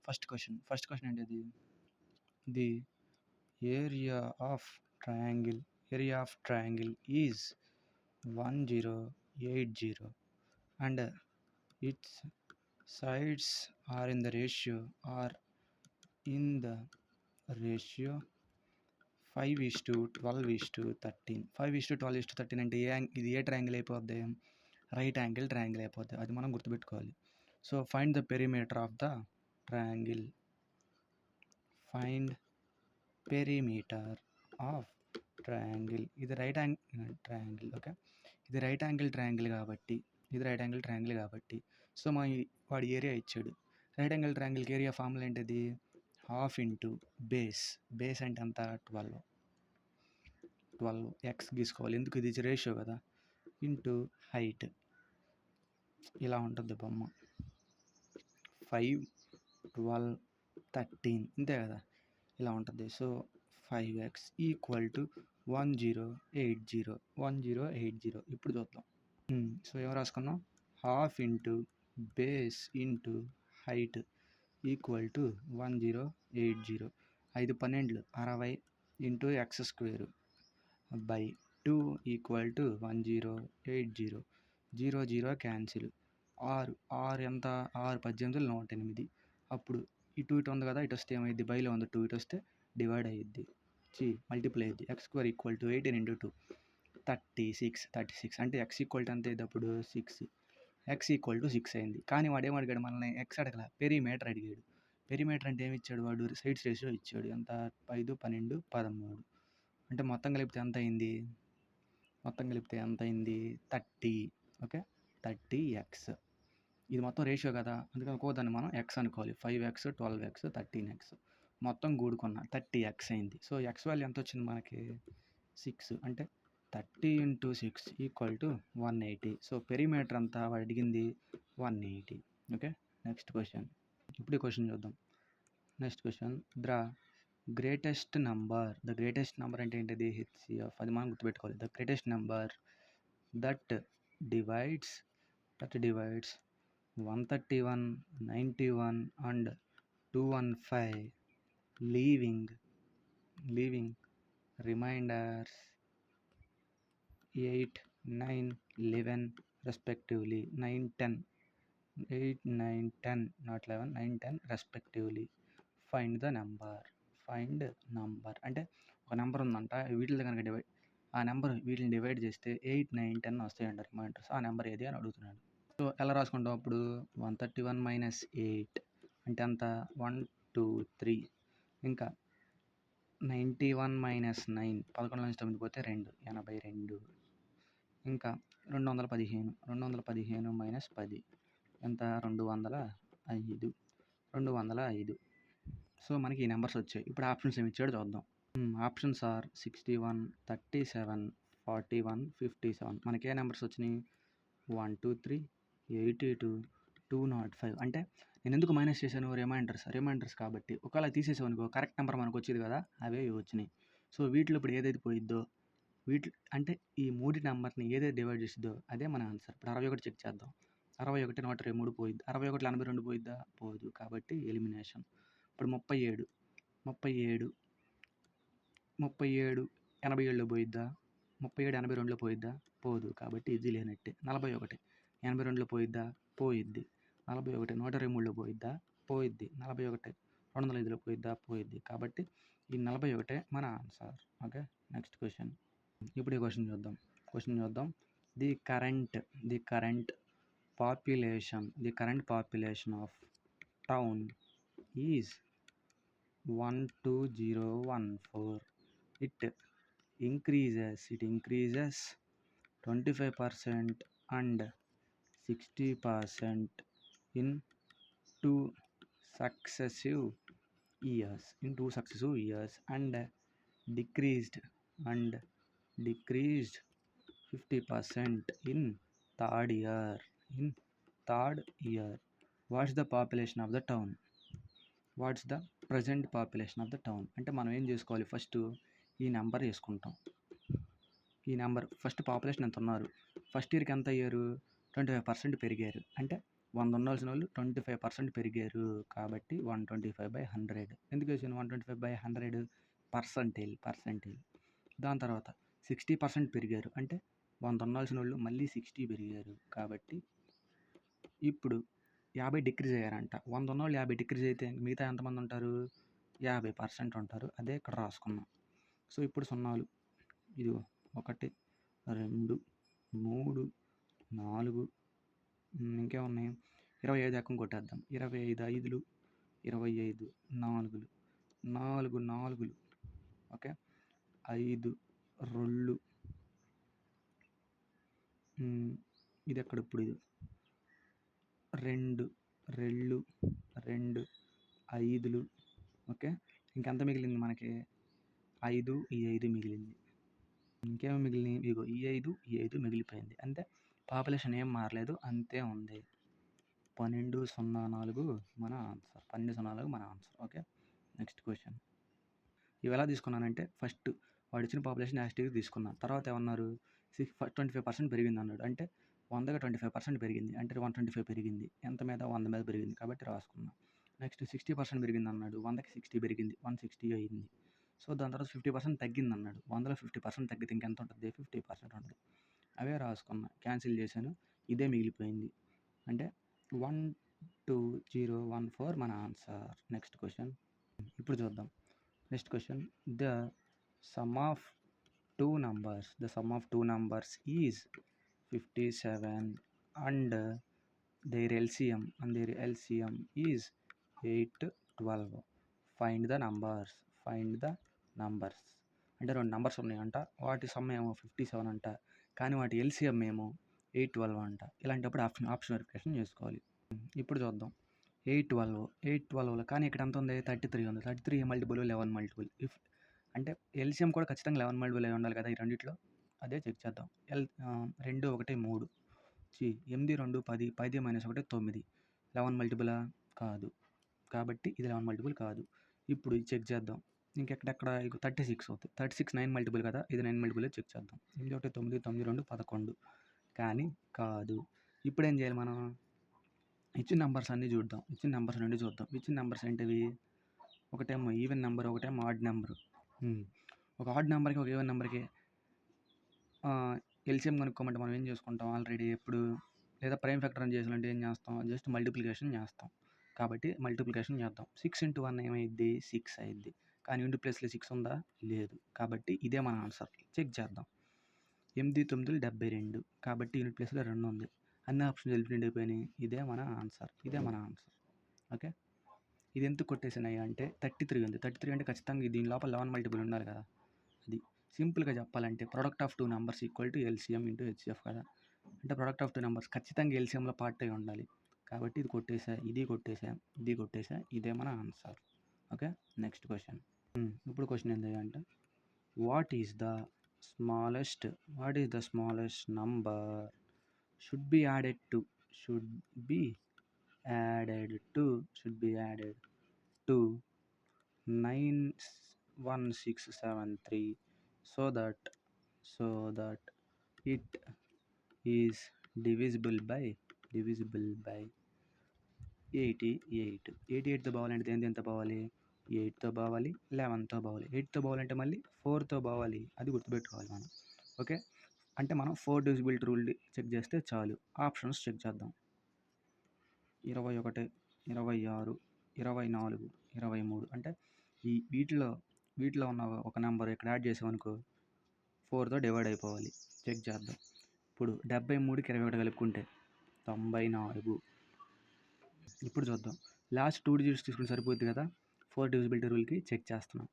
First question ఏంటిది? The area of triangle is 1080 and its sides are in the ratio 5:12:13. 5:12:13 అంటే ఇది a triangle అయిపోద్ది? Right angle triangle అయిపోద్ది. అది మనం గుర్తుపెట్టుకోవాలి. So find the perimeter of the triangle. Find perimeter of triangle. ఇది right angle triangle. Okay, ఇది right angle triangle కాబట్టి సో వాడి ఏరియా ఇచ్చాడు. రైట్ యాంగిల్ ట్రయాంగిల్కి ఏరియా ఫార్ములా ఏంటిది? హాఫ్ ఇంటూ బేస్ అంటే ఎంత? 12 ఎక్స్ గీసుకోవాలి, ఎందుకు ఇది రేషియో కదా, ఇంటూ హైట్. ఇలా ఉంటుంది బొమ్మ. 5, 12, 13 ఇంతే కదా, ఇలా ఉంటుంది. So 5x equal to 1080. ఇప్పుడు చూద్దాం. సో ఏం రాసుకున్నాం? Half into base into height equal to 1080. 5 12 60 into X square by 2 equal to 1080. 0 0 cancel. 6 ఎంత? 6 18 108. అప్పుడు ఇటు ఉంది కదా, ఇటు వస్తే ఏమైంది? బైలో ఉంది 2, ఇటు వస్తే డివైడ్ అయ్యిద్ది, మల్టిప్లై అయ్యిద్ది. X square equal to 18 into 2 36 అంటే ఎక్స్ ఈక్వల్ టు అంతే అప్పుడు 6. ఎక్స్ ఈక్వల్ టు 6 అయింది. కానీ వాడు ఏం అడిగాడు మనల్ని? ఎక్స్ అడగల, పెరిమీటర్ అడిగాడు. పెరిమీటర్ అంటే ఏమి ఇచ్చాడు వాడు? సైడ్స్ రేషియో ఇచ్చాడు. ఎంత? 5, 12, 13. అంటే మొత్తం కలిపితే ఎంత అయింది? 30. Okay, 30x. ఇది మొత్తం రేషియో కదా, అందుకని ఒక్కోదాన్ని మనం ఎక్స్ అనుకోవాలి. 5x, 12x, 13x మొత్తం కూడుకున్న 30x అయింది. సో ఎక్స్ వాల్యూ ఎంత వచ్చింది మనకి? 6. అంటే 30 into 6 equal to 180. So perimeter అంతా వాడు అడిగింది 180. Okay, next question. ఇప్పుడు క్వశ్చన్ చూద్దాం. Next question, the greatest number అంటే ఏంటిది? HCF. అది మనం గుర్తుపెట్టుకోవాలి. The greatest number that divides 131, 91 and 215, leaving remainders 8, 9, 11 respectively. 9, 10, not 11, 9, 10 respectively. Find the number. అంటే ఒక నెంబర్ ఉందంట, వీటిలో కనుక ఆ నెంబర్ వీటిని డివైడ్ చేస్తే 8, 9, 10 వస్తాయంట రిమైండర్స్. ఆ నెంబర్ ఏది అని అడుగుతున్నాడు. సో ఎలా రాసుకుంటాం అప్పుడు? 131 మైనస్ 8 అంటే అంత 1, 2, 3. ఇంకా 91 మైనస్ 9, 11 నుంచి 9 పోతే 2, 82. ఇంకా 215 మైనస్ 10 ఎంత? 205. సో మనకి ఈ నెంబర్స్ వచ్చాయి. ఇప్పుడు ఆప్షన్స్ ఏమి ఇచ్చాడో చూద్దాం. Options are 61, 37, 41, 57. మనకి ఏ నెంబర్స్ వచ్చినాయి? 1, 2, 3, 82, 205. అంటే నేను ఎందుకు మైనస్ చేశాను? రిమైండర్స్ కాబట్టి. ఒకవేళ తీసేసామనుకో కరెక్ట్ నెంబర్ మనకు వచ్చేది కదా, అవే వచ్చినాయి. సో వీటిలో ఇప్పుడు ఏదైతే పోయిద్దో, అంటే ఈ 3 నెంబర్ని ఏదైతే డివైడ్ చేసిద్దో అదే మన ఆన్సర్. ఇప్పుడు 61 చెక్ చేద్దాం. 61 123 పోయిద్ది. 61 82 పోయిద్దా? పోదు, కాబట్టి ఎలిమినేషన్. ఇప్పుడు 37 87 పోయిద్దా? 37 82 పోయిద్దా? పోదు, కాబట్టి ఇది లేనట్టే. 41 82 పోయిద్దా? పోయిద్ది. 41 123 పోయిద్దా? పోయిద్ది. 41 205 పోయిద్దా? పోయిద్ది. కాబట్టి ఈ 41 మన ఆన్సర్. Okay, next question. ఇప్పుడు ఈ క్వశ్చన్ చూద్దాం. The current population of town is 12014. It increases 25% and 60% in two successive years, and decreased 50% in third year. What's the population of the town? What's the present population of the town? అంటే మనం ఏం చేసుకోవాలి? First ఈ number వేసుకుంటాం. ఈ number first population ఎంత ఉన్నారు? First ఇయర్కి ఎంత అయ్యారు? 25% పెరిగారు. అంటే 100 ఉండాల్సిన వాళ్ళు 25% పెరిగారు కాబట్టి 125/100. ఎందుకు వేసాను 125/100? పర్సంటేజ్. దాని తర్వాత 60% పెరిగారు అంటే 100 ఉండాల్సిన వాళ్ళు మళ్ళీ 60 పెరిగారు కాబట్టి ఇప్పుడు 50 డిక్రీజ్ అయ్యారంట. 100 ఉన్నవాళ్ళు 50 డిక్రీజ్ అయితే మిగతా ఎంతమంది ఉంటారు? 50% ఉంటారు. అదే ఇక్కడ రాసుకున్నాం. సో ఇప్పుడు సున్నాలు ఇదిగో 1 2 3 4 ఇంకేమున్నాయి 25 ఎక్కం కొట్టేద్దాం. 25 ఐదులు 25 నాలుగులు 4 నాలుగులు ఓకే 5 2 ఇది ఎక్కడ ఇప్పుడు ఇది 2 2 2 ఐదులు ఓకే ఇంకెంత మిగిలింది మనకి 5 ఈ 5 మిగిలింది. ఇంకేమో మిగిలినాయి ఇగో ఈ 5 మిగిలిపోయింది. అంటే పాపులేషన్ ఏం మారలేదు అంతే ఉంది. 1204 మన ఆన్సర్. 1204 మన ఆన్సర్. Okay next question. ఇవి ఎలా తీసుకున్నానంటే ఫస్ట్ వాడు ఇచ్చిన పాపులేషన్ యాస్టీగా తీసుకున్నాను. తర్వాత ఏమన్నారు 25% పెరిగింది అన్నాడు. అంటే 100కి 25% పెరిగింది అంటే 125 పెరిగింది. ఎంత మీద 100 మీద పెరిగింది కాబట్టి రాసుకున్నాం. నెక్స్ట్ 60% పెరిగింది అన్నాడు. 100కి 60 పెరిగింది 160 అయింది. సో దాని తర్వాత 50% తగ్గింది అన్నాడు. 100లో 50% తగ్గితే ఇంకెంత ఉంటుంది? 50% ఉంటుంది. అవే రాసుకున్నా క్యాన్సిల్ చేశాను. ఇదే మిగిలిపోయింది అంటే 12014 మన ఆన్సర్. నెక్స్ట్ క్వశ్చన్ ఇప్పుడు చూద్దాం. Next question the sum of two numbers is 57 and their LCM is 812. Find the numbers అంటే రెండు నంబర్స్ ఉన్నాయంట. వాటి సమ్ ఏమో 57 అంట కానీ వాటి ఎల్సిఎం ఏమో 812 అంట. ఇలాంటప్పుడు ఆప్షన్ వెరిఫికేషన్ చేసుకోవాలి. ఇప్పుడు చూద్దాం 812 కానీ ఇక్కడ ఎంత ఉంది 33 ఉంది. 33 మల్టిపుల్ 11 మల్టిపుల్ ఇఫ్ అంటే ఎల్సిఎం కూడా ఖచ్చితంగా 11 మల్టిపుల్ అయి ఉండాలి కదా ఈ రెండిట్లో. అదే చెక్ చేద్దాం. 2 1 3 8 2 10 10 - 1 9 11 మల్టిపులా కాదు కాబట్టి ఇది 11 మల్టిపుల్ కాదు. ఇప్పుడు ఇది చెక్ చేద్దాం. ఇంకెక్కడెక్కడ 36 అవుతుంది. 36 9 మల్టిపుల్ కదా ఇది 9 మల్టిపుల్ చెక్ చేద్దాం. 8 1 9 9 2 11 కానీ కాదు. ఇప్పుడు ఏం చేయాలి మనం ఇచ్చిన నెంబర్స్ అన్నీ చూద్దాం. ఇచ్చిన నెంబర్స్ రెండు చూద్దాం. ఇచ్చిన నెంబర్స్ ఏంటివి ఒకటేమో ఈవెన్ నెంబర్ ఒకటేమో ఆడ్ నెంబర్. ఒక ఆడ్ నెంబర్కి ఒక ఈవెన్ నెంబర్కి ఎల్సిఎం కనుక్కోమంటే మనం ఏం చేసుకుంటాం ఆల్రెడీ ఎప్పుడు లేదా ప్రైమ్ ఫ్యాక్టర్ అని చేయాలంటే ఏం చేస్తాం జస్ట్ మల్టిప్లికేషన్ చేస్తాం. కాబట్టి మల్టిప్లికేషన్ చేద్దాం. 6 × 1 ఏమైద్ది 6 అయింది. కానీ ఇంటూ ప్లేస్లో 6 ఉందా లేదు కాబట్టి ఇదే మన ఆన్సర్. చెక్ చేద్దాం. 8 9 72 కాబట్టి యూనిట్ ప్లేస్లో 2 ఉంది. అన్ని ఆప్షన్స్ ఎలిమినేట్ అయిపోయినాయి. ఇదే మన ఆన్సర్. ఓకే ఇది ఎందుకు కొట్టేసినాయి అంటే 33 ఉంది. 33 అంటే ఖచ్చితంగా దీని లోపల 11 మల్టిపుల్ ఉండాలి కదా. అది సింపుల్గా చెప్పాలంటే product of 2 numbers = LCM × HCF కదా. అంటే ప్రొడక్ట్ ఆఫ్ 2 numbers ఖచ్చితంగా ఎల్సిఎంలో పార్ట్ అయి ఉండాలి. కాబట్టి ఇది కొట్టేసా ఇది కొట్టేసా ఇదే మన ఆన్సర్. Okay next question. ఇప్పుడు క్వశ్చన్ ఏంటంటే what is the smallest number should be added to 91673 so that it is divisible by 88. 88తో పోవాలంటే దేనితో పోవాలి 8తో పోవాలి 11తో పోవాలి. 8తో పోవాలంటే మళ్ళీ 4తో పోవాలి. అది గుర్తుపెట్టుకోవాలి మనం. ఓకే అంటే మనం 4 డివిజిబిలిటీ రూల్ చెక్ చేస్తే చాలు. ఆప్షన్స్ చెక్ చేద్దాం. 21 26 24 23 అంటే ఈ వీటిలో ఉన్న ఒక నెంబర్ ఇక్కడ యాడ్ చేసామనుకో 4తో డివైడ్ అయిపోవాలి. చెక్ చేద్దాం. ఇప్పుడు 73కి 21 కలుపుకుంటే 94. ఇప్పుడు చూద్దాం. లాస్ట్ 2 డిజిట్స్ తీసుకుని సరిపోద్ది కదా. 4 డివిజిబిలిటీ రూల్కి చెక్ చేస్తున్నాం.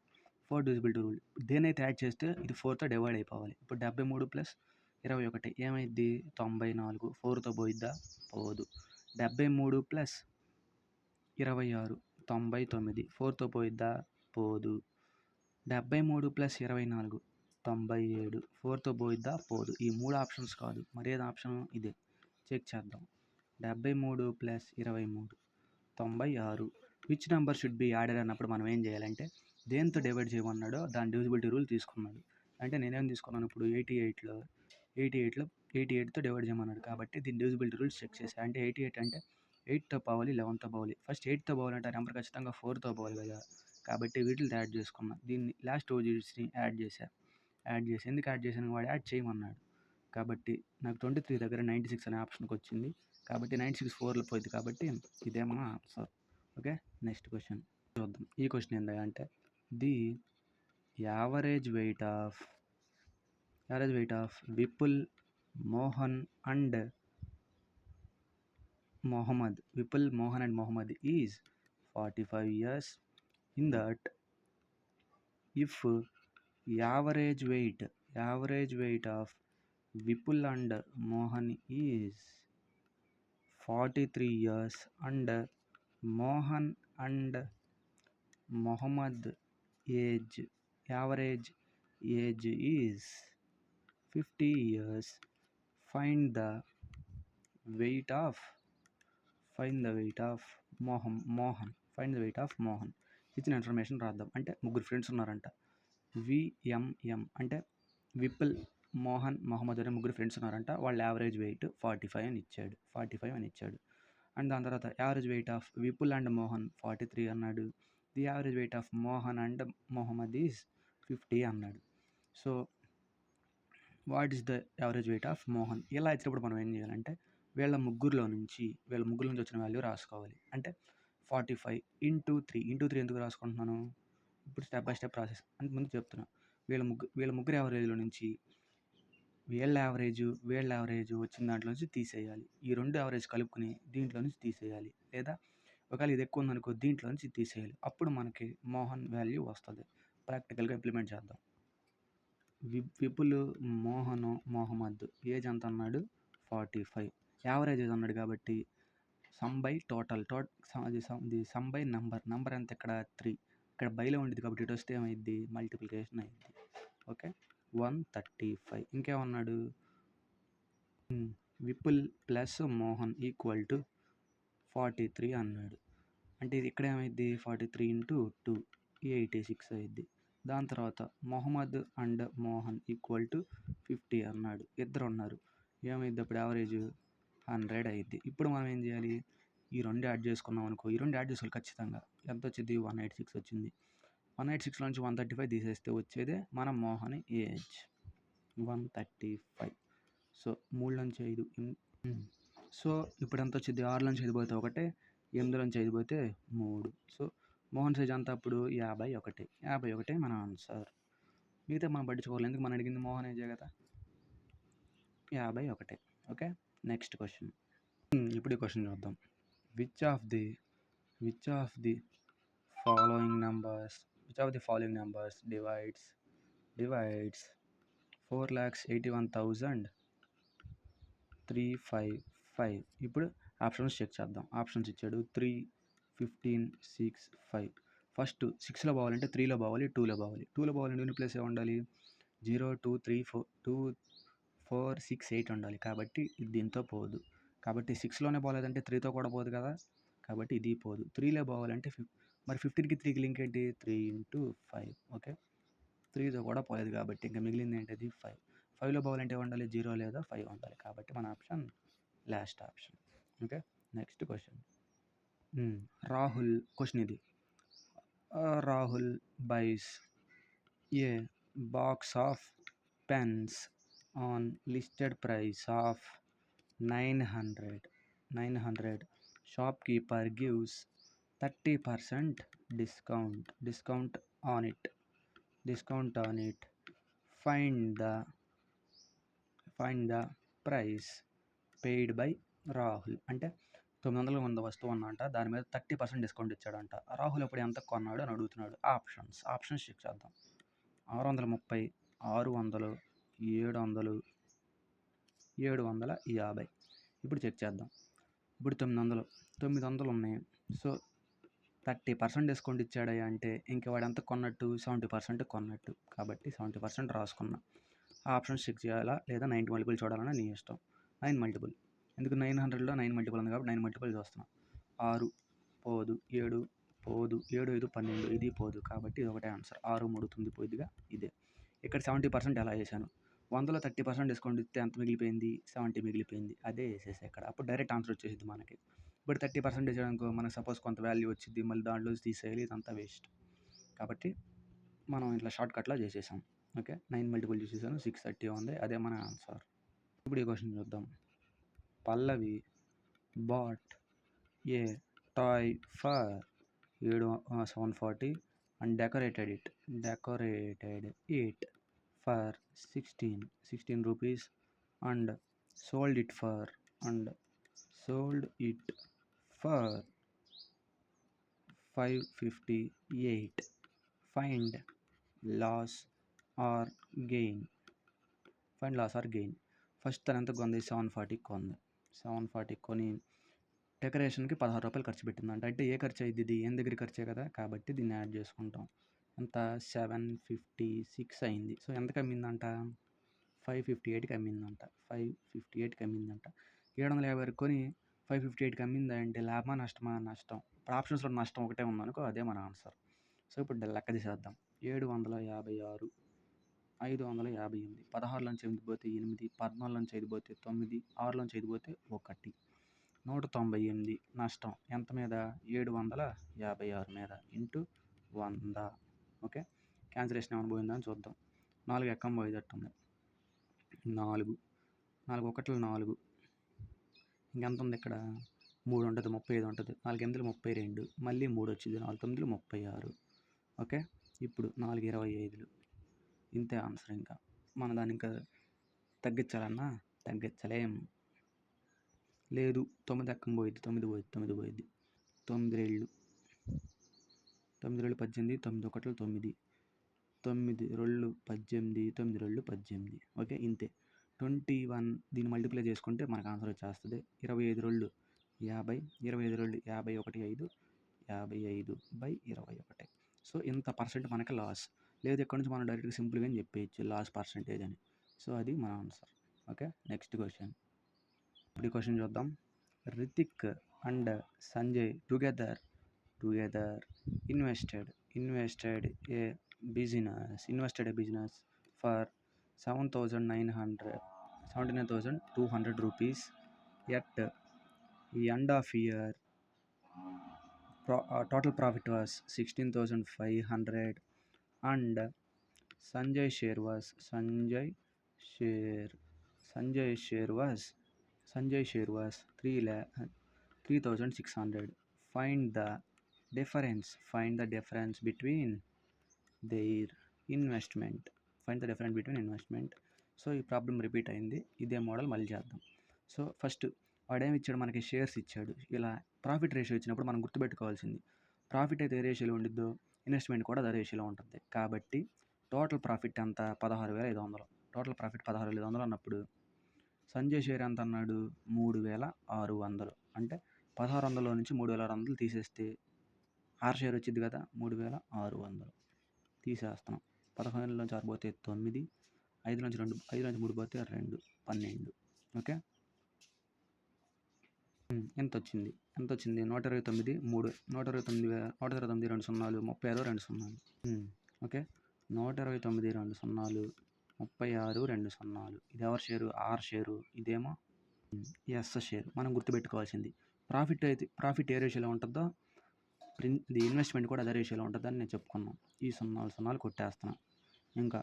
4 డివిజిబిలిటీ రూల్ దేనైతే యాడ్ చేస్తే ఇది 4తో డివైడ్ అయిపోవాలి. ఇప్పుడు 73 + 21 ఏమైద్ది 94. 4తో పోయిద్దా పోదు. 73 + 26 99. 4తో పోయిద్దా పోదు. 73 + 24 97. 4తో పోయిద్దా పోదు. ఈ 3 ఆప్షన్స్ కాదు మరేది ఆప్షన్ ఇదే. చెక్ చేద్దాం. 73 + 23 96. Which number should be added అన్నప్పుడు మనం ఏం చేయాలంటే దేంతో డివైడ్ చేయమన్నాడో దాని డివిజిబిలిటీ రూల్ తీసుకున్నాడు. అంటే నేనేం తీసుకున్నాను ఇప్పుడు 88తో డివైడ్ చేయమన్నాడు కాబట్టి దీని డివిజిబిలిటీ రూల్స్ చెక్ చేశాను. అంటే 88 అంటే 8తో పోవాలి, 11తో పోవాలి. ఫస్ట్ 8తో పోవాలంటే ఆ నెంబర్ ఖచ్చితంగా 4తో పోవాలి కదా! కాబట్టి వీటిలితో యాడ్ చేసుకున్నా. దీన్ని లాస్ట్ 2 డిజిట్స్‌ని యాడ్ చేశా. ఎందుకు యాడ్ చేశాను? వాడు యాడ్ చేయమన్నాడు. కాబట్టి నాకు 23 దగ్గర 96 అనే ఆప్షన్‌కొచ్చింది. కాబట్టి 96 4లో పోయిద్ది కాబట్టి ఇదే మన ఆన్సర్. ఓకే. నెక్స్ట్ క్వెషన్ చూద్దాం. ఈ క్వెషన్ ఏందంటే the average weight of Vipul, Mohan and Mohammed is 45 years. In that, if average weight of Vipul and Mohan is 43 years and Mohan and Mohammed average age is 50 years, find the weight of Mohan. ఇచ్చిన information రాద్దాం. అంటే ముగ్గురు friends ఉన్నారంట. VMM అంటే విపుల్, మోహన్, మహమ్మద్ అనే ముగ్గురు friends ఉన్నారంట. వాళ్ళ యావరేజ్ వెయిట్ 45 అని ఇచ్చాడు. అండ్ దాని తర్వాత average weight of Vipul and Mohan 43 అన్నాడు. The average weight of Mohan and Mohammed is 50 అన్నాడు. So what is the average weight of Mohan? ఇలా ఇచ్చినప్పుడు మనం ఏం చేయాలంటే వీళ్ళ ముగ్గురులో నుంచి వచ్చిన వాల్యూ రాసుకోవాలి. అంటే 45 ఇంటూ 3 ఎందుకు రాసుకుంటున్నాను? ఇప్పుడు స్టెప్ బై స్టెప్ ప్రాసెస్ అంటే ముందు చెప్తున్నా. వీళ్ళ ముగ్గురు యావరేజ్లో నుంచి వీళ్ళ యావరేజ్ వచ్చిన దాంట్లో నుంచి తీసేయాలి. ఈ రెండు యావరేజ్ కలుపుకుని దీంట్లో నుంచి తీసేయాలి. లేదా ఒకవేళ ఇది ఎక్కువ ఉందనుకో దీంట్లో నుంచి తీసేయాలి. అప్పుడు మనకి మోహన్ వాల్యూ వస్తుంది. ప్రాక్టికల్గా ఇంప్లిమెంట్ చేద్దాం. విపుల్, మోహన్, మొహమ్మద్ ఏజ్ ఎంత అన్నాడు? 45. యావరేజ్ ఏజ్ అన్నాడు కాబట్టి sum by total sum by number ఎంత ఇక్కడ 3. ఇక్కడ బైలో ఉండేది కాబట్టి ఇటు వస్తే ఏమైద్ది? మల్టిప్లికేషన్ అయింది. ఓకే. 135. ఇంకేమన్నాడు? Vipul plus Mohan equal to 43 అన్నాడు. అంటే ఇది ఇక్కడ ఏమైద్ది? 43 ఇంటూ 2 86 అయింది. దాని తర్వాత Mohammed and Mohan equal to 50 అన్నాడు. ఇద్దరు ఉన్నారు. ఏమైద్ది అప్పుడు యావరేజ్? 100 అయింది. ఇప్పుడు మనం ఏం చేయాలి? ఈ రెండు యాడ్ చేసుకున్నాం అనుకో. ఈ రెండు యాడ్ చేసుకోవాలి ఖచ్చితంగా. ఎంత వచ్చింది? 186 వచ్చింది. 186 నుంచి 135 తీసేస్తే వచ్చేదే మన మోహన్ ఏజ్ 135. సో 3 నుంచి 5. సో ఇప్పుడు ఎంత వచ్చింది? 6 నుంచి 5 పోతే 1, 8 నుంచి 5 పోతే 3. సో మోహన్ సైజ్ అంతా అప్పుడు 51 మన ఆన్సర్. మిగతా మనం పట్టించుకోవాలి. ఎందుకు మనం అడిగింది మోహన్ ఏజే కదా. 51. ఓకే. Next question. ఇప్పుడు ఈ క్వశ్చన్ చూద్దాం. Which of the following numbers divides 4,81,355. ఇప్పుడు ఆప్షన్స్ చెక్ చేద్దాం. ఆప్షన్స్ ఇచ్చాడు 3, 15, 6, 5. ఫస్ట్ 6లో పోవాలంటే 3లో పోవాలి, 2లో పోవాలి. 2లో పోవాలంటే యూనిట్ ప్లేస్ ఉండాలి 0, 2, 3, 4, 6, 8 ఉండాలి. కాబట్టి ఇది దీంతో పోదు. కాబట్టి 6లోనే పోలేదంటే 3తో కూడా పోదు కదా. కాబట్టి ఇది పోదు. 3లో పోవాలంటే మరి 15కి 3కి లింక్ ఏంటి? 3 ఇంటూ 5. ఓకే. 3తో కూడా పోలేదు కాబట్టి ఇంకా మిగిలింది ఏంటది? 5. 5లో పోవాలంటే ఉండాలి 0 లేదా 5 ఉండాలి. కాబట్టి మన option last option. Okay. Next question. Rahul question ఇది. Rahul buys a box of pens on listed price of 900. Shopkeeper gives 30% discount on it. Find the price paid by Rahul. అంటే 900 వంద వస్తువు అన్నంట. దాని మీద 30% డిస్కౌంట్ ఇచ్చాడంట. రాహుల్ అప్పుడు ఎంత కొన్నాడు అని అడుగుతున్నాడు. ఆప్షన్స్ చెక్ చేద్దాం. 630, 600, 700, 750. ఇప్పుడు చెక్ చేద్దాం. ఇప్పుడు 900 ఉన్నాయి. సో 30% డిస్కౌంట్ ఇచ్చాడు అంటే ఇంక వాడు ఎంత కొన్నట్టు? 70% కొన్నట్టు. కాబట్టి 70% రాసుకున్నా. ఆప్షన్స్ చెక్ చేయాలా లేదా 9 మల్టిపుల్ చూడాలన్నా నీ ఇష్టం. 9 మల్టిపుల్. ఎందుకు 900లో 9 మల్టిపుల్ ఉంది కాబట్టి 9 మల్టిపుల్ చూస్తున్నాం. 6 పోదు, 7 పోదు, 7, 5, 12 ఇది పోదు. కాబట్టి ఇది ఒకటే ఆన్సర్. 6, 3, 9 పోయిద్దిగా ఇదే. ఇక్కడ 70% ఎలా చేశాను? 100లో 30% డిస్కౌంట్ ఇస్తే ఎంత మిగిలిపోయింది? 70 మిగిలిపోయింది. అదే వేసేసా ఇక్కడ. అప్పుడు డైరెక్ట్ ఆన్సర్ వచ్చేసింది మనకి. ఇప్పుడు 30% అనుకో మనకు సపోజ్ కొంత వాల్యూ వచ్చింది, మళ్ళీ దాంట్లోంచి తీసేయాలి, ఇదంతా వేస్ట్. కాబట్టి మనం ఇట్లా షార్ట్ కట్లో చేసేసాం. ఓకే, 9 మల్టిపుల్ చేసేసాను, 630 ఉంది, అదే మన ఆన్సర్. ఇప్పుడు ఈ క్వశ్చన్ చూద్దాం. Pallavi bought a toy for 740 and decorated it for 16 rupees and sold it for 558. Find loss or gain. First తను ఎంత కొంది? 740 కొంది. 740 కొని డెకరేషన్కి 16 రూపాయలు ఖర్చు పెట్టిందంట. అంటే ఏ ఖర్చు అయింది? ఇది ఏం దగ్గర ఖర్చే కదా, కాబట్టి దీన్ని యాడ్ చేసుకుంటాం. ఎంత? 756 అయింది. సో ఎంతకు అమ్మిందంట? 558కి అమ్మిందంట. 558కి అమ్మిందంట. 750 వరకు కొని 558కి అమ్మిందా అంటే లాభమా నష్టమా? నష్టం. ఇప్పుడు ఆప్షన్స్లో నష్టం ఒకటే ఉందనుకో, అదే మన ఆన్సర్. సో ఇప్పుడు లెక్క తీసేద్దాం. 756, 558, 16లోంచి 8 పోతే 8, 14లోంచి 5 పోతే 9, 6లోంచి 5 పోతే 1, 198 నష్టం. ఎంత మీద? 756 మీద ఇంటూ 100. ఓకే, క్యాన్సిలేషన్ ఏమైనా పోయిందా అని చూద్దాం. 4 ఎక్కం పోయేటట్టుంది. 4 ఒకట్లు 4, ఇంకెంత ఉంది ఇక్కడ? 3 ఉంటుంది, 35 ఉంటుంది. 4 8లు 32, మళ్ళీ 3 వచ్చింది, 4 9లు 36. ఓకే, ఇప్పుడు 4 25. ఇంతే ఆన్సర్. ఇంకా మన దాన్ని ఇంకా తగ్గించాలన్నా తగ్గించలేం. లేదు, 9 ఎక్కం పోయిద్ది, 9 పోయిద్ది. 9 2 9 18, 9 1 9, 9 2 18, 9 2 18. ఓకే, ఇంతే. 21 దీన్ని మల్టిప్లై చేసుకుంటే మనకు ఆన్సర్ వచ్చేస్తుంది. 25 2 50, 25 2 51, 55/21. సో ఇంత పర్సెంట్ మనకి లాస్. లేదు, ఇక్కడ నుంచి మనం డైరెక్ట్గా సింపుల్గా చెప్పేయచ్చు లాస్ పర్సెంటేజ్ అని. సో అది మన ఆన్సర్. Okay, next question. ఇప్పుడు ఈ క్వశ్చన్ చూద్దాం. Ritik and Sanjay together invested a business for 79,200 rupees. At the end of year, total profit was 16,500 and Sanjay share was 3,600. Find the difference between their investment. So ఈ problem repeat అయింది. ఇదే model మళ్ళీ చేద్దాం. So first వాడేమి ఇచ్చాడు? మనకి shares ఇచ్చాడు. ఇలా profit ratio ఇచ్చినప్పుడు మనం గుర్తుపెట్టుకోవాల్సింది, ప్రాఫిట్ అయితే ఏ రేషియోలో ఉండిద్దో ఇన్వెస్ట్మెంట్ కూడా అదే రేషియోలో ఉంటుంది. కాబట్టి టోటల్ ప్రాఫిట్ ఎంత? 16,500. టోటల్ ప్రాఫిట్ 16,500 అన్నప్పుడు సంజయ్ షేర్ ఎంత అన్నాడు? 3,600. అంటే 1,600లో నుంచి 3,600 తీసేస్తే ఆర్ షేర్ వచ్చింది కదా, 3,600 తీసేస్తున్నాం. 15లోంచి 6 పోతే 9, 5లోంచి 3 పోతే 2, 12. ఓకే, ఎంత వచ్చింది? 129, 3, 129 2 సున్నాలు, 36 2 సున్నాలు. ఓకే, 129 2 సున్నాలు, 36 2 సున్నాలు. ఇది ఎవరి షేరు? R share. ఇదేమో ఎస్ షేర్. మనం గుర్తుపెట్టుకోవాల్సింది ప్రాఫిట్ ఏ రేషియోలో ఉంటుందో ఇది ఇన్వెస్ట్మెంట్ కూడా అదే రేషియోలో ఉంటుందని నేను చెప్పుకున్నాను. ఈ సున్నాలు కొట్టేస్తున్నాను. ఇంకా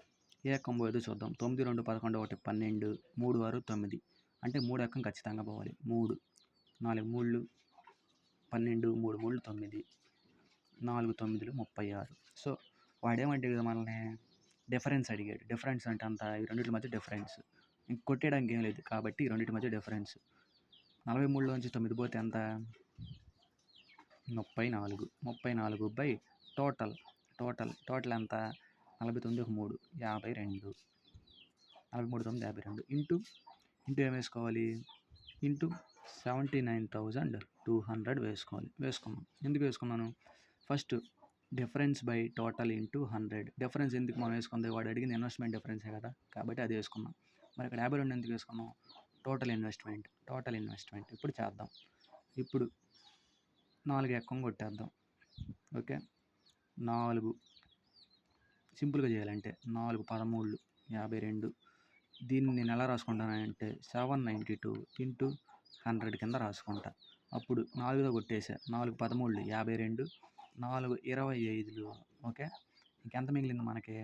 ఏ ఎక్కం పోయేదో చూద్దాం. 9 2 11 1 12, 3 6 9. అంటే 3 ఎక్కం ఖచ్చితంగా పోవాలి. 3 4 3 12, 3 3 9, 4 9 36. సో వాడేమంటే కదా మనల్ని డిఫరెన్స్ అడిగాడు. డిఫరెన్స్ అంటే అంత ఈ రెండింటి మధ్య డిఫరెన్స్. ఇంక కొట్టేయడానికి ఏం లేదు కాబట్టి ఈ రెండింటి మధ్య డిఫరెన్స్. 43లోంచి 9 పోతే ఎంత? 34. 34 టోటల్ ఎంత? 49 3, 52. 43 9 52 ఇంటూ ఏం వేసుకోవాలి? ఇంటూ 79,200 వేసుకున్నాం. ఎందుకు వేసుకున్నాను? First difference by total into 100. Difference ఎందుకు మనం వేసుకుంది? వాడు అడిగిన ఇన్వెస్ట్మెంట్ డిఫరెన్సే కదా, కాబట్టి అది వేసుకున్నాం. మరి ఇక్కడ 52 ఎందుకు వేసుకున్నాం? Total investment. ఇప్పుడు చేద్దాం. ఇప్పుడు 4 ఎక్కం కొట్టేద్దాం. ఓకే, 4 సింపుల్గా చేయాలంటే 4 13 52. దీన్ని నేను ఎలా రాసుకుంటానంటే 792 ఇంటూ 100 కింద రాసుకుంటా. అప్పుడు 4తో కొట్టేసా. 4 13 52, 4 25. ఓకే. ఇంకెంత మిగిలింది మనకి?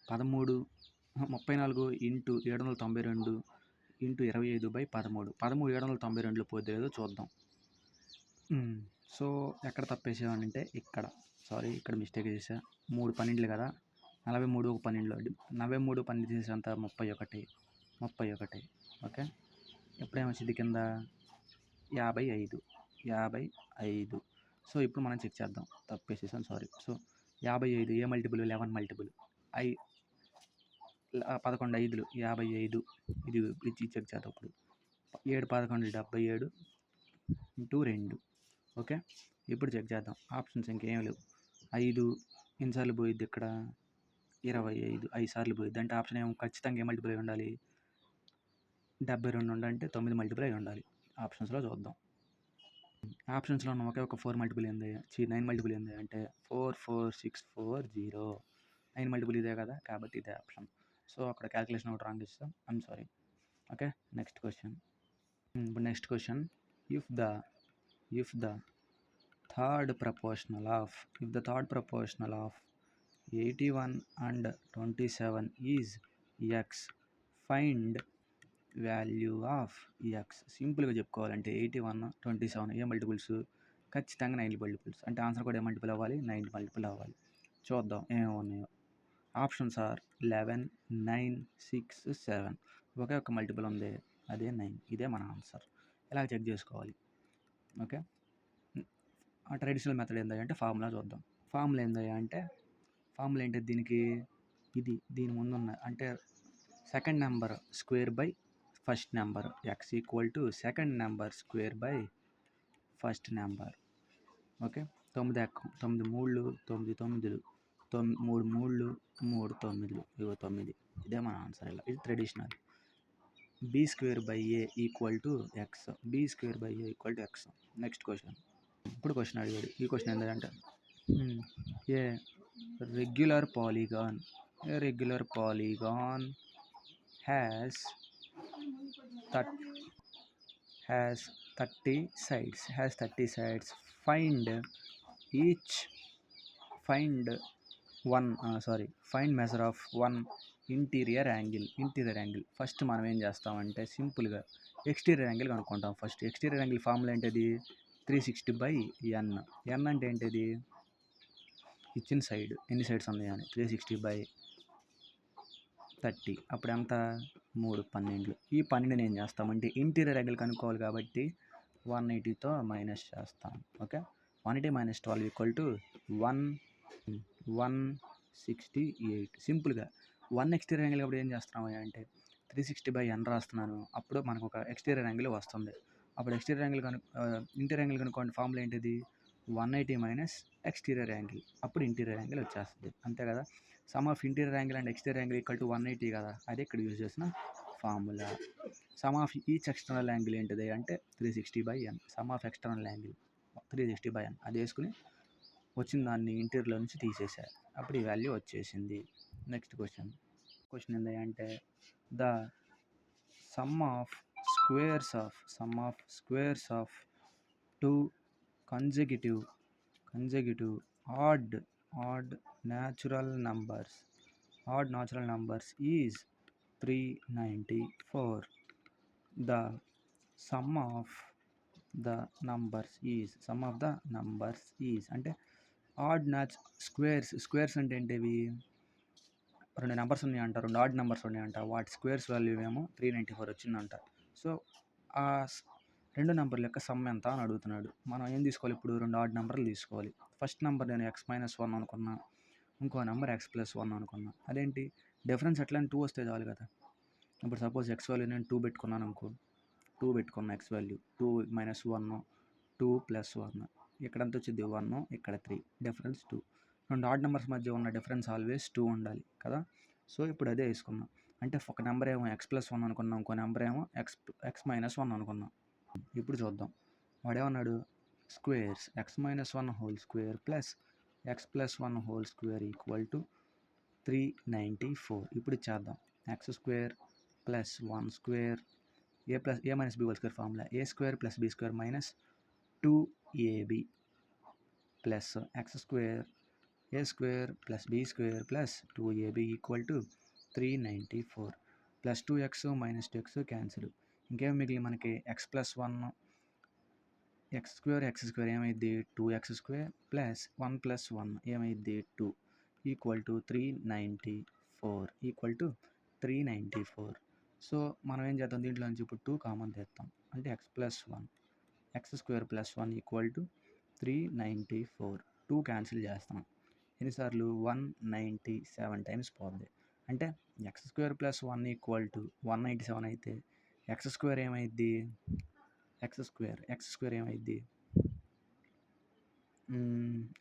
13 34 ఇంటూ 792 ఇంటూ 25/13. 13 792లో పోతే లేదో చూద్దాం. సో ఎక్కడ తప్పేసామనంటే ఇక్కడ. సారీ, ఇక్కడ మిస్టేక్ చేసా. 3 12 కదా, 43 ఒక 12. 43 12 చేసే అంత 31. ఓకే. ఎప్పుడేమొచ్చింది కింద? 55. సో ఇప్పుడు మనం చెక్ చేద్దాం. తప్పేసేసాను, సారీ. సో 55 ఏ మల్టిపుల్? 11 మల్టిపుల్. 11 5లు 55. ఇది చెక్ చేద్దాం ఇప్పుడు. 7 11 77 ఇంటూ 2. ఓకే. ఇప్పుడు చెక్ చేద్దాం. ఆప్షన్స్ ఇంకేం లేవు. 5 ఎన్నిసార్లు పోయిద్ది ఇక్కడ? 25 5 సార్లు పోయిద్ది. అంటే ఆప్షన్ ఏమో ఖచ్చితంగా ఏ మల్టిపుల్ అయి ఉండాలి? 72 ఉండాలంటే 9 మల్టిపుల్ అయి ఉండాలి. ఆప్షన్స్లో చూద్దాం. ఆప్షన్స్లో ఉన్న ఒకే ఒక 4 మల్టిపుల్ ఏంది? 9 మల్టిపుల్ ఏంది అంటే 4 4 6 4 0. 9 మల్టిపుల్ ఇదే కదా, కాబట్టి ఇదే ఆప్షన్. సో అక్కడ క్యాల్కులేషన్ ఒకటి రాంగ్ ఇస్తాం. I'm sorry. Okay. Next question. ఇప్పుడు next question. If the third proportional of 81 and 27 is x, find value of X. సింపుల్గా చెప్పుకోవాలంటే 81 27 ఏ మల్టిపుల్స్? ఖచ్చితంగా 9 మల్టిపుల్స్. అంటే ఆన్సర్ కూడా ఏ మల్టిపుల్ అవ్వాలి? 9 మల్టిపుల్ అవ్వాలి. చూద్దాం ఏమేమి ఉన్నాయో. Options are 11 9 6 7. ఒకే ఒక మల్టిపుల్ ఉంది, అదే 9. ఇదే మన ఆన్సర్. ఎలా చెక్ చేసుకోవాలి? ఓకే. ఆ ట్రెడిషనల్ మెథడ్ ఏంటంటే ఫార్ములా చూద్దాం. ఫార్ములా ఏంటి దీనికి? దీని ముందున్న అంటే second number square by first number. X equal to second number square by first number. Okay. 9 9 3 9 9 3 3 3 9. ఇగో 9. ఇదే మన ఆన్సర్. ఇలా ఇది traditional. B square by A equal to X. Next question. ఇప్పుడు క్వశ్చన్ అడిగాడు. ఈ క్వశ్చన్ ఏంటంటే a regular polygon has 30 sides. Find measure of one interior angle. First మనం ఏం చేస్తామంటే సింపుల్గా ఎక్స్టీరియర్ యాంగిల్ కనుక్కుంటాం. ఫస్ట్ ఎక్స్టీరియర్ యాంగిల్ ఫార్ములా ఏంటిది? 360/n. n అంటే ఏంటిది? ఇచ్చిన సైడ్ ఎన్ని సైడ్స్ ఉన్నాయని. 360/30. అప్పుడు ఎంత? 3 12. ఈ 12 ఏం చేస్తామంటే ఇంటీరియర్ యాంగిల్ కనుక్కోవాలి కాబట్టి 180తో మైనస్ చేస్తాం. ఓకే. 180 - 12 = 168. సింపుల్గా 1 ఎక్స్టీరియర్ యాంగిల్ కాబట్టి ఏం చేస్తున్నాము అంటే 360/n రాస్తున్నాను. అప్పుడు మనకు ఒక ఎక్స్టీరియర్ యాంగిల్ వస్తుంది. అప్పుడు ఇంటీరియర్ యాంగిల్ కనుక్కోండి. ఫార్ములా ఏంటిది? 180 - ఎక్స్టీరియర్ యాంగిల్. అప్పుడు ఇంటీరియర్ యాంగిల్ వచ్చేస్తుంది. అంతే కదా. Some of interior angle and exterior angle equal to 180 కదా. అదే ఇక్కడ యూజ్ చేసిన formula. Some of each external angle ఏంటిది అంటే 360/n. Some of external angle 360/n. అది వేసుకుని వచ్చిన దాన్ని ఇంటీరియర్లో నుంచి తీసేసారు. అప్పుడు ఈ వాల్యూ వచ్చేసింది. నెక్స్ట్ క్వశ్చన్ ఏంటంటే the sum of squares of 2 consecutive odd natural numbers is 394. The sum of the numbers is అంటే స్క్వేర్స్ అంటే ఏంటివి? 2 నెంబర్స్ ఉన్నాయంట, 2 ఆడ్ నెంబర్స్ ఉన్నాయంట. వాటి స్క్వేర్స్ వాల్యూ ఏమో 394 వచ్చిందంట. సో ఆ 2 నెంబర్ల యొక్క సమ్ ఎంత అని అడుగుతున్నాడు. మనం ఏం తీసుకోవాలి? ఇప్పుడు 2 ఆడ్ నెంబర్లు తీసుకోవాలి. ఫస్ట్ నెంబర్ నేను x-1 అనుకున్నా, ఇంకో నెంబర్ x+1 అనుకున్నా. అదేంటి డిఫరెన్స్ ఎట్లా? 2 వస్తే చాలు కదా. ఇప్పుడు సపోజ్ ఎక్స్ వాల్యూ నేను 2 పెట్టుకున్నాను అనుకో. 2 పెట్టుకున్నా ఎక్స్ వాల్యూ. 2 - 1 2 + 1. ఇక్కడ ఎంత వచ్చింది? 1, ఇక్కడ 3. డిఫరెన్స్ 2. 2 ఆడ్ నెంబర్స్ మధ్య ఉన్న డిఫరెన్స్ ఆల్వేస్ 2 ఉండాలి కదా. సో ఇప్పుడు అదే వేసుకున్నాం. అంటే ఒక నెంబర్ ఏమో x+1 అనుకున్నాం, ఇంకో నెంబర్ ఏమో x-1 అనుకున్నాం. ఇప్పుడు చూద్దాం. వాడేమన్నాడు? Squares x-1 whole square plus x+1 whole square equal to 394. ఇప్పుడు చేద్దాం. x² + 1² A minus B whole square formula A square plus B square minus 2ab plus X square A square plus B square plus 2ab equal to 394 plus 2x minus 2x cancel. ఇంకేం మిగిలి మనకి X plus 1 X square ఏమైంది 2x square plus 1 plus 1 ఏమైంది 2 equal to 394 so మనం ఏం చేద్దాం దీంట్లో నుంచి ఇప్పుడు 2 కామన్ తెస్తాం అంటే X plus 1 X square plus 1 equal to 394 2 cancel చేస్తాం ఎన్నిసార్లు 197 టైమ్స్ పోద్ది అంటే X square plus 1 equal to 197 అయితే ఎక్స్ స్క్వేర్ ఏమైద్ది ఎక్స్ స్క్వేర్ ఏమైద్ది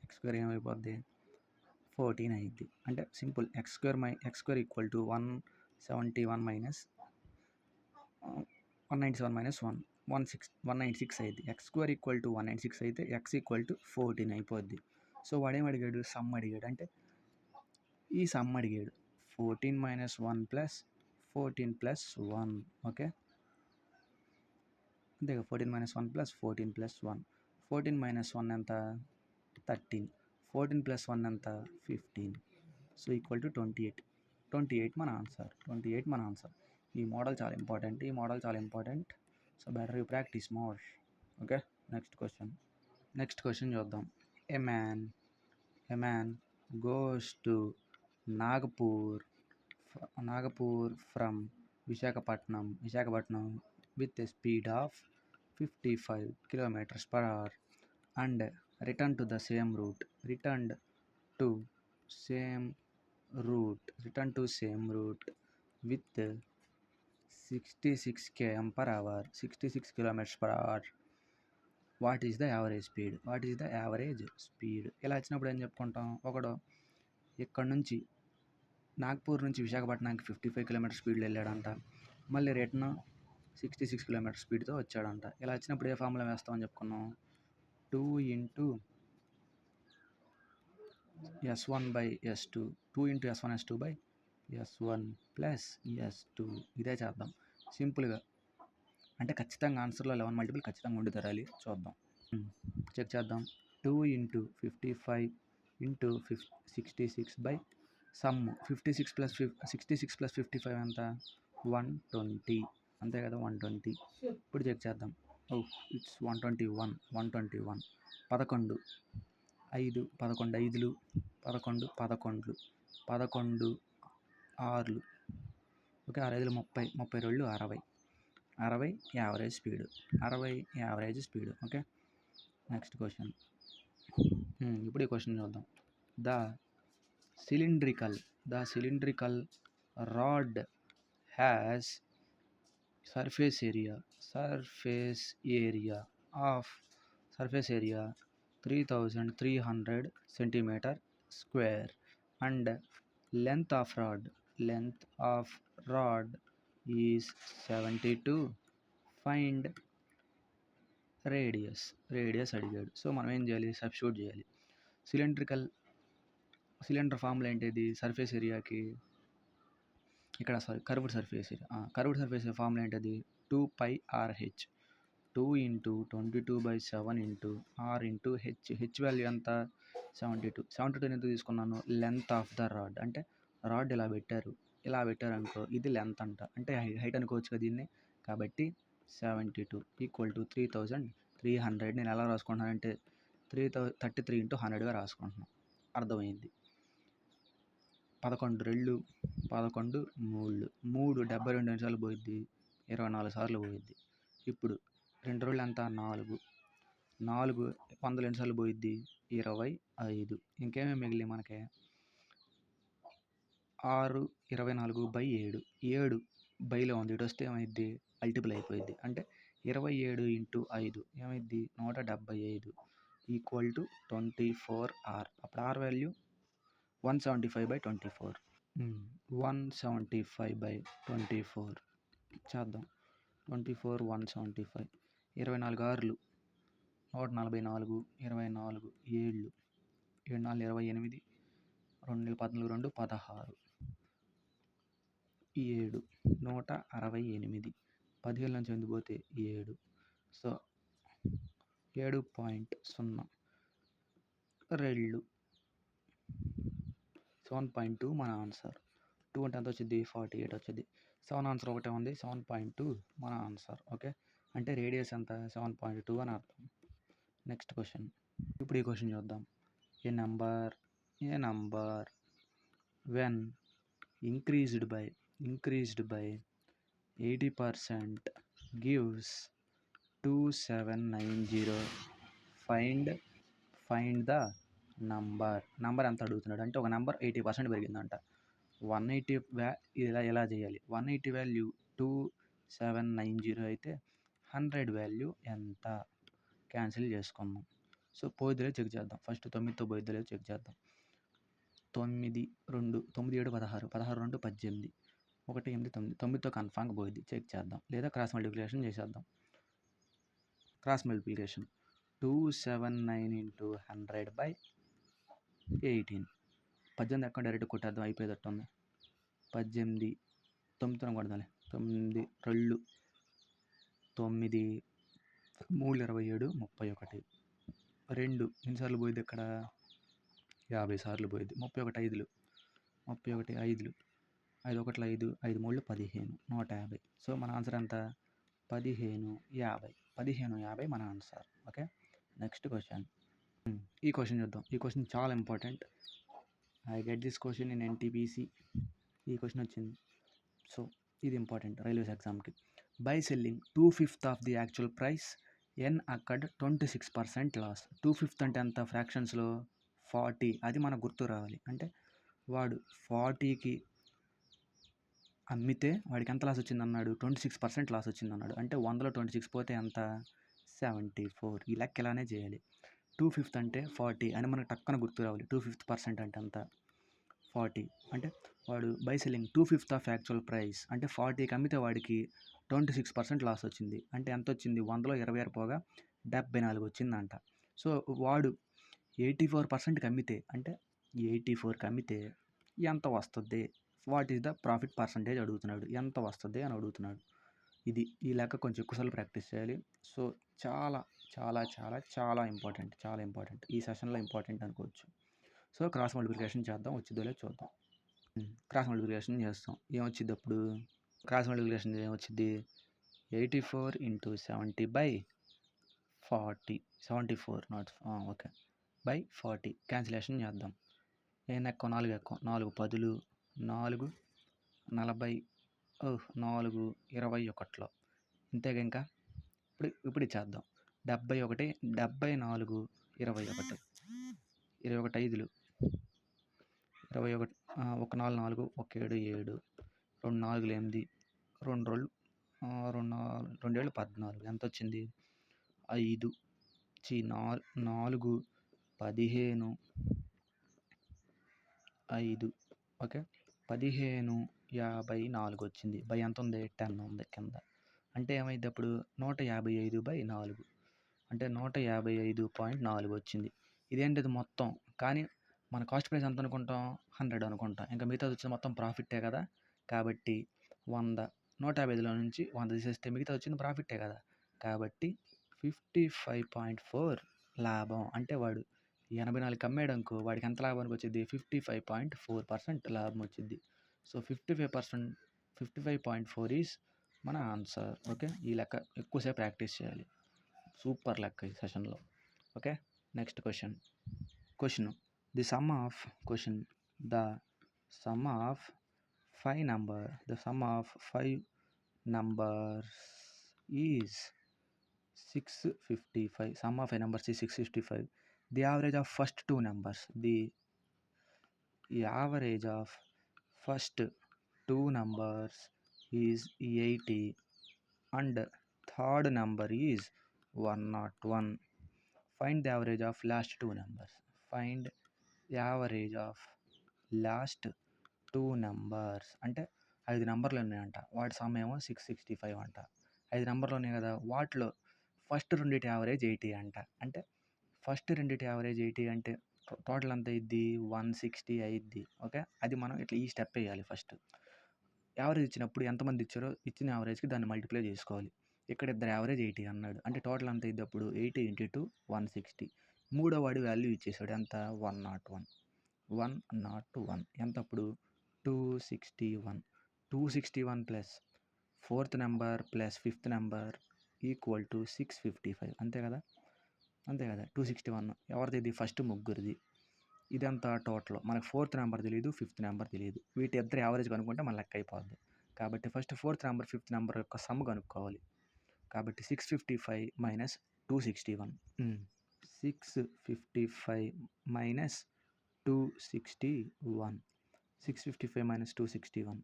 ఎక్స్ స్క్వేర్ ఏమైపోద్ది 14 అయింది అంటే simple X square equal to 197 minus 197 minus 196 అయింది ఎక్స్ స్క్వేర్ ఈక్వల్ టు 196 అయితే ఎక్స్ ఈక్వల్ టు 14 అయిపోద్ది. సో వాడేం అడిగాడు సమ్ అడిగాడు అంటే ఈ సమ్ అడిగాడు 14 మైనస్ 1 ప్లస్ 14 ప్లస్ 1 ఓకే అంతేగా 14 మైనస్ 1 ప్లస్ 14 ప్లస్ 1 14 మైనస్ 1 ఎంత 13 14 ప్లస్ 1 ఎంత 15 సో ఈక్వల్ టు 28 మన ఆన్సర్. ఈ మోడల్ చాలా important so better you practice more. Okay next question చూద్దాం. A man goes to Nagpur from Visakhapatnam with a speed of 55 kilometers per hour and returned to same route with 66 kilometers per hour. What is the average speed? ఇలా వచ్చినప్పుడు ఏం చెప్పుకుంటాం ఒకడు ఇక్కడ నుంచి నాగ్పూర్ నుంచి విశాఖపట్నానికి 55 కిలోమీటర్ స్పీడ్లో వెళ్ళాడంట మళ్ళీ రిటర్న్ 66 కిలోమీటర్ స్పీడ్తో వచ్చాడంట. ఇలా వచ్చినప్పుడు ఏ ఫార్ములా వేస్తామని చెప్పుకున్నాం 2 into S1 by S2 2 into S1 S2 by S1 plus S2 ఇదే చేద్దాం సింపుల్గా అంటే ఖచ్చితంగా ఆన్సర్లో 11 మల్టిపుల్ ఖచ్చితంగా ఉండి తరాలి చూద్దాం చెక్ చేద్దాం 2 into 55 into 66 by some 66 plus 55 ఎంత 120 అంతే కదా 120 ఇప్పుడు చెక్ చేద్దాం ఇట్స్ 121 11 5 11 ఐదులు 11 ఆరులు ఓకే 6 ఐదులు 30 32 60 average speed okay next question ఇప్పుడు ఈ క్వశ్చన్ చూద్దాం the cylindrical rod has surface area of 3300 centimeter square and length of rod is 72. Find radius అడిగాడు. సో మనం ఏం చేయాలి సబ్స్టిట్యూట్ చేయాలి. సిలిండర్ ఫార్ములా ఏంటిది సర్ఫేస్ ఏరియాకి ఇక్కడ కర్వ్డ్ సర్ఫేస్ ఏరియా ఫార్ములా ఏంటిది 2πRH 2 into 22/7 into R into H value ఎంత 72 ఎందుకు తీసుకున్నాను లెంత్ ఆఫ్ ద రాడ్ అంటే రాడ్ ఇలా పెట్టారనుకో ఇది లెంత్ అంట అంటే హైట్ అనుకోవచ్చు కదా దీన్ని కాబట్టి 72 ఈక్వల్ టు 3300 నేను ఎలా రాసుకుంటున్నాను అంటే 33 ఇంటూ 100గా రాసుకుంటున్నాను అర్థమైంది 11 2 11 3 72 నిమిషాలు పోయిద్ది 24 సార్లు పోయిద్ది ఇప్పుడు 2 రోజులు ఎంత 4 100 నిమిషాలు పోయిద్ది 25 ఇంకేమేమి మిగిలి మనకి 6 24/7 7 బైలో ఉంది ఇటు వస్తే ఏమైద్ది మల్టిపుల్ అయిపోయింది అంటే 27 ఇంటూ 5 ఏమైద్ది 175 ఈక్వల్ టు 24R అప్పుడు R వాల్యూ 175/24 175/24 చేద్దాం 24 175 24 ఆరులు 144 24 7 7 4 28 2 14 2 16 7 168 15 నుంచి 8 పోతే 7. సో 7.0 2 7.2 మన ఆన్సర్. 2 అంటే ఎంత వచ్చింది? 48 వచ్చింది. 7 ఆన్సర్ ఒకటే ఉంది. 7.2 మన ఆన్సర్. ఓకే, అంటే రేడియస్ ఎంత? 7.2 అని అర్థం. Next question. ఇప్పుడు ఈ క్వశ్చన్ చూద్దాం. A number when increased by 80% gives 2790. Find the number ఎంత అడుగుతున్నాడు అంటే ఒక నెంబర్ 80% పెరిగిందంట. 180 ఇలా చేయాలి. 180 వాల్యూ 2790 అయితే 100 వాల్యూ ఎంత? క్యాన్సిల్ చేసుకుందాం. సో పోయిద్దో చెక్ చేద్దాం. ఫస్ట్ 9తో పోయిద్దో లేదో చెక్ చేద్దాం. 9 2 9 7 16 16 2 18 1 8 9 9తో కన్ఫామ్గా పోయిద్ది. చెక్ చేద్దాం. లేదా క్రాస్ మల్టిప్లికేషన్ చేసేద్దాం. Cross multiplication 279 into 100/18. 18 ఎక్కడ డైరెక్ట్ కొట్టేద్దాం, అయిపోయేటట్టు ఉంది. 18 9తో కొడదాంలే. 9 2 9 3 27 31. 2 ఎన్నిసార్లు పోయింది ఇక్కడ? 50 సార్లు పోయింది. 31 5లు 31 5లు 5 1 5 5 3 15 150. సో మన ఆన్సర్ ఎంత? 1550. 1550 మన ఆన్సర్. Okay, next question. ఈ క్వశ్చన్ చూద్దాం. ఈ క్వశ్చన్ చాలా important. I get this question in NTPC. ఈ క్వశ్చన్ వచ్చింది. సో ఇది ఇంపార్టెంట్ రైల్వేస్ ఎగ్జామ్కి. By selling 2/5 of the actual price an అక్కడ 26% లాస్. 2/5 అంటే ఎంత ఫ్రాక్షన్స్లో? 40. అది మనకు గుర్తు రావాలి. అంటే వాడు 40కి అమ్మితే వాడికి ఎంత లాస్ వచ్చింది అన్నాడు? 26% లాస్ వచ్చింది అన్నాడు. అంటే 100లో 26 పోతే ఎంత? 74. ఈ లెక్క ఇలానే చేయాలి. 2/5 అంటే 40 అని మనకు టక్కన గుర్తు రావాలి. 2/5% అంటే ఎంత? 40. అంటే వాడు by selling 2/5 of actual price అంటే 40కి అమ్మితే వాడికి 26% లాస్ వచ్చింది. అంటే ఎంత వచ్చింది? 100లో 26 పోగా 74 వచ్చిందంట. సో వాడు 84%కి అమ్మితే అంటే 84కి అమ్మితే ఎంత వస్తుంది? What is the profit percentage అడుగుతున్నాడు. ఎంత వస్తుంది అని అడుగుతున్నాడు. ఇది ఈ లెక్క కొంచెం ఎక్కువసార్లు ప్రాక్టీస్ చేయాలి. సో చాలా చాలా చాలా చాలా ఇంపార్టెంట్. చాలా ఇంపార్టెంట్. ఈ సెషన్లో ఇంపార్టెంట్ అనుకోవచ్చు. సో క్రాస్ మల్టిప్లికేషన్ చేద్దాం. వచ్చిద్దో లేదో చూద్దాం. క్రాస్ మల్టిప్లికేషన్ చేస్తాం. ఏమొచ్చింది అప్పుడు? క్రాస్ మల్టిప్లికేషన్ ఏమొచ్చింది? 84 into 70/40. 74 not okay by 40. Cancellation చేద్దాం. ఏం ఎక్కువ? 4 ఎక్కువ. 4 10లు 4 40 4 21లో. ఇంతేగా ఇంకా. ఇప్పుడు ఇచ్చేద్దాం. 71 74 21 21 5లు 21 1 4 4 1 7 7 2 4 8 2 2 2 14. ఎంత వచ్చింది? 5 4 15 5 ఓకే 1554 వచ్చింది. బై ఎంత ఉంది? 10 ఉంది కింద. అంటే ఏమైంది అప్పుడు? 155/4 అంటే 155.4 వచ్చింది. ఇదేంటిది మొత్తం? కానీ మన కాస్ట్ ప్రైస్ ఎంత అనుకుంటాం? 100 అనుకుంటాం. ఇంకా మిగతాది వచ్చింది మొత్తం ప్రాఫిట్టే కదా. కాబట్టి 100 155లో నుంచి 100 తీసేస్తే మిగతా వచ్చింది ప్రాఫిట్టే కదా. కాబట్టి 55.4 లాభం. అంటే వాడు 84కి అమ్మేయడంకో వాడికి ఎంత లాభానికి వచ్చింది? 55.4% లాభం వచ్చింది. సో 55.4 ఈజ్ మన ఆన్సర్. ఓకే, ఈ లెక్క ఎక్కువసేపు ప్రాక్టీస్ చేయాలి. సూపర్ లెక్క ఈ సెషన్లో. Okay, next question. The some of 5 numbers is 655. Sum of 5 numbers is 655. The average of first 2 numbers. The average of first 2 numbers is 80 and third number is 101. Find the average of last 2 numbers. Find the average of last 2 numbers. అంటే 5 నెంబర్లు ఉన్నాయంట. వాటి some ఏమో 665 అంట. 5 నెంబర్లు ఉన్నాయి కదా, వాటిలో ఫస్ట్ రెండిటి యావరేజ్ 80 అంట. అంటే ఫస్ట్ రెండిటి యావరేజ్ 80 అంటే టోటల్ ఎంత అయింది? 160 అయింది. ఓకే, అది మనం ఇట్లా ఈ స్టెప్ వేయాలి. ఫస్ట్ యావరేజ్ ఇచ్చినప్పుడు ఎంతమంది ఇచ్చారో ఇచ్చిన యావరేజ్కి దాన్ని మల్టిప్లై చేసుకోవాలి. ఇక్కడ ఇద్దరు యావరేజ్ 80 అన్నాడు, అంటే టోటల్ ఎంత అయింది అప్పుడు 80 × 2 160. మూడో వాడి వాల్యూ ఇచ్చేసాడు ఎంత 101. 101 ఎంత అప్పుడు 261. 261 plus fourth number plus fifth number equal to 655. అంతే కదా 261 ఎవరిది ఇది ఫస్ట్ ముగ్గురిది. ఇదంతా టోటల్ మనకు ఫోర్త్ నెంబర్ తెలియదు, ఫిఫ్త్ నెంబర్ తెలియదు. వీటి ఇద్దరు యావరేజ్ కనుక్కుంటే మన లెక్క అయిపోద్ది. కాబట్టి first fourth number fifth number యొక్క సమ్ కనుక్కోవాలి. కాబట్టి 655 మైనస్ 261. 655 మైనస్ 261. 655 మైనస్ 261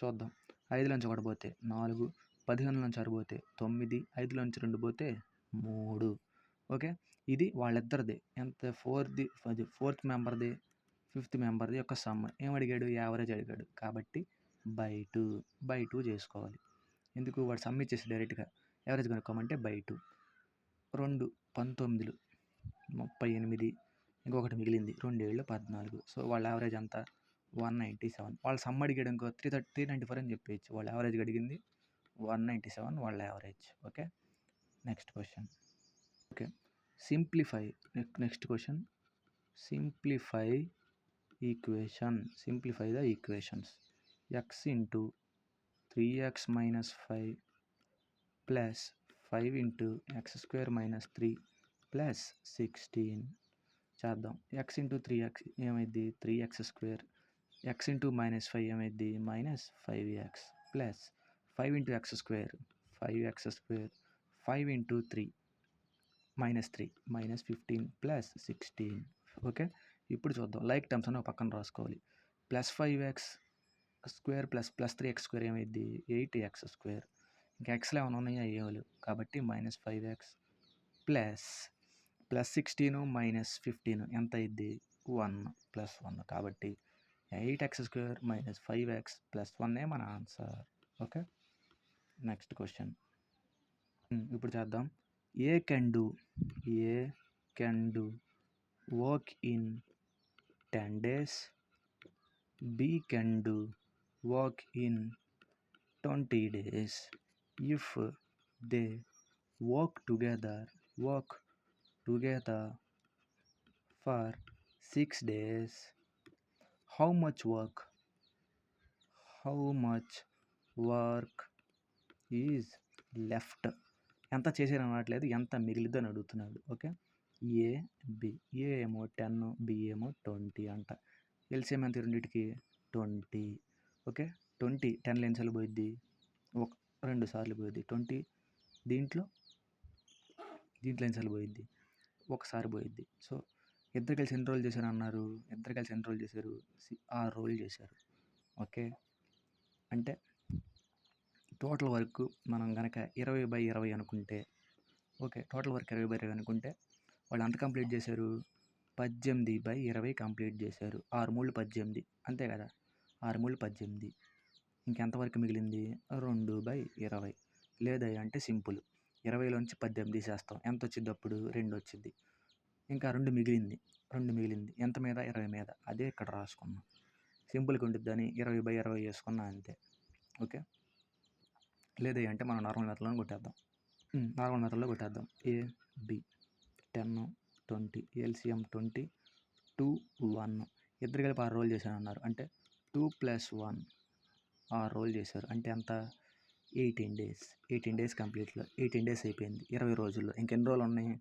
చూద్దాం. 5లోంచి 1 పోతే 4, 15లోంచి 6 పోతే 9, 5లోంచి 2 పోతే 3. ఓకే, ఇది వాళ్ళిద్దరిది ఎంత ఫోర్త్ మెంబర్ది ఫిఫ్త్ మెంబర్ది యొక్క సమ్. ఏమడిగాడు యావరేజ్ అడిగాడు, కాబట్టి బై టూ చేసుకోవాలి. ఎందుకు వాడు సమ్ ఇచ్చేసి డైరెక్ట్గా యావరేజ్ కనుక్కోమంటే బై 2. 2 19, 38, ఇంకొకటి మిగిలింది 2 7 14. సో వాళ్ళ యావరేజ్ అంతా 197. వాళ్ళ సమ్ అడిగాడు ఇంకో 394 అని చెప్పేయచ్చు. వాళ్ళ యావరేజ్ అడిగింది 197 వాళ్ళ average. Okay, next question. Okay, simplify. Next question, simplify the equations. x into 3x minus 5 plus 5 into x² minus 3 plus 16 చేద్దాం. x ఇంటూ 3x ఏమైంది 3x². x ఇంటూ మైనస్ 5 ఏమైంది minus 5x plus 5 into x² 5x². 5 into 3 minus 3 minus 15 plus 16. Okay, ఇప్పుడు చూద్దాం. Like terms అని ఒక పక్కన రాసుకోవాలి. Plus 5x² plus 3x² ఏమైంది 8x². ఇంకా ఎక్స్లో ఏమైనా ఉన్నాయా ఏమీ లేవు, కాబట్టి మైనస్ 5x ప్లస్ 16 మైనస్ 15 ఎంత అయింది 1 ప్లస్ 1. కాబట్టి 8x² మైనస్ 5x ప్లస్ 1 మన ఆన్సర్. Okay, next question. ఇప్పుడు చేద్దాం. A can do work in 10 days. B can do work in 20 days. If they work together for 6 days, how much work is left? ఎంత చేసారు అనట్లేదు, ఎంత మిగిలిద్దు అని అడుగుతున్నాడు. ఓకే, ఏ ఏమో 10, బి ఏమో 20 అంట. ఎల్సిఎం ఎంత రెండింటికి 20. ఓకే, 20 10 ఎన్నిసార్లు పోయిద్ది 2 సార్లు పోయిద్ది. 20 దీంట్లో ఎన్నిసార్లు పోయిద్ది ఒకసారి పోయిద్ది. సో ఇద్దరు కలిసి ఎన్ని రోజులు చేశారు అన్నారు, 6 రోజులు చేశారు. ఓకే, అంటే టోటల్ వర్క్ మనం కనుక 20/20 అనుకుంటే, ఓకే టోటల్ వర్క్ 20/20 అనుకుంటే వాళ్ళు ఎంత కంప్లీట్ చేశారు 18/20 కంప్లీట్ చేశారు. 6 3 18 అంతే కదా, 6 3 18. ఇంకెంతవరకు మిగిలింది 2/20. లేదా అంటే సింపుల్ 20లోంచి 18 తీసేస్తాం. ఎంత వచ్చింది అప్పుడు 2 వచ్చింది. ఇంకా 2 మిగిలింది. ఎంత మీద 20 మీద. అదే ఇక్కడ రాసుకున్నాం. సింపుల్గా ఉంటుందని 20/20 చేసుకున్నా అంతే. ఓకే, లేదా అంటే మనం నార్మల్ మెథడ్లో కొట్టేద్దాం. A B 10 20 LCM 20 2 1. ఇద్దరు కలిపి 6 రోజులు చేశాను అన్నారు, అంటే 2 + 1 6 రోజులు చేశారు. అంటే ఎంత 18 days. 18 days కంప్లీట్లో 18 days అయిపోయింది 20 రోజుల్లో. ఇంకెన్ని రోజులు ఉన్నాయి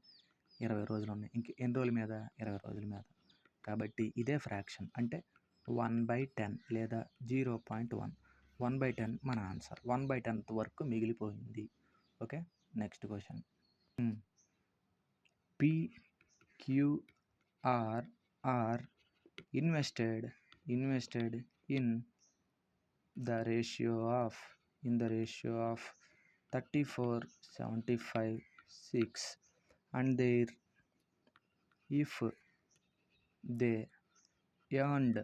20 రోజులు ఉన్నాయి. ఎన్ని రోజుల మీద 20 రోజుల మీద. కాబట్టి ఇదే ఫ్రాక్షన్, అంటే 1/10 లేదా 0.1. 1/10 మన ఆన్సర్. 1/10 వరకు మిగిలిపోయింది. Okay, next question. PQR are invested in the ratio of 34/75/6, and if they earned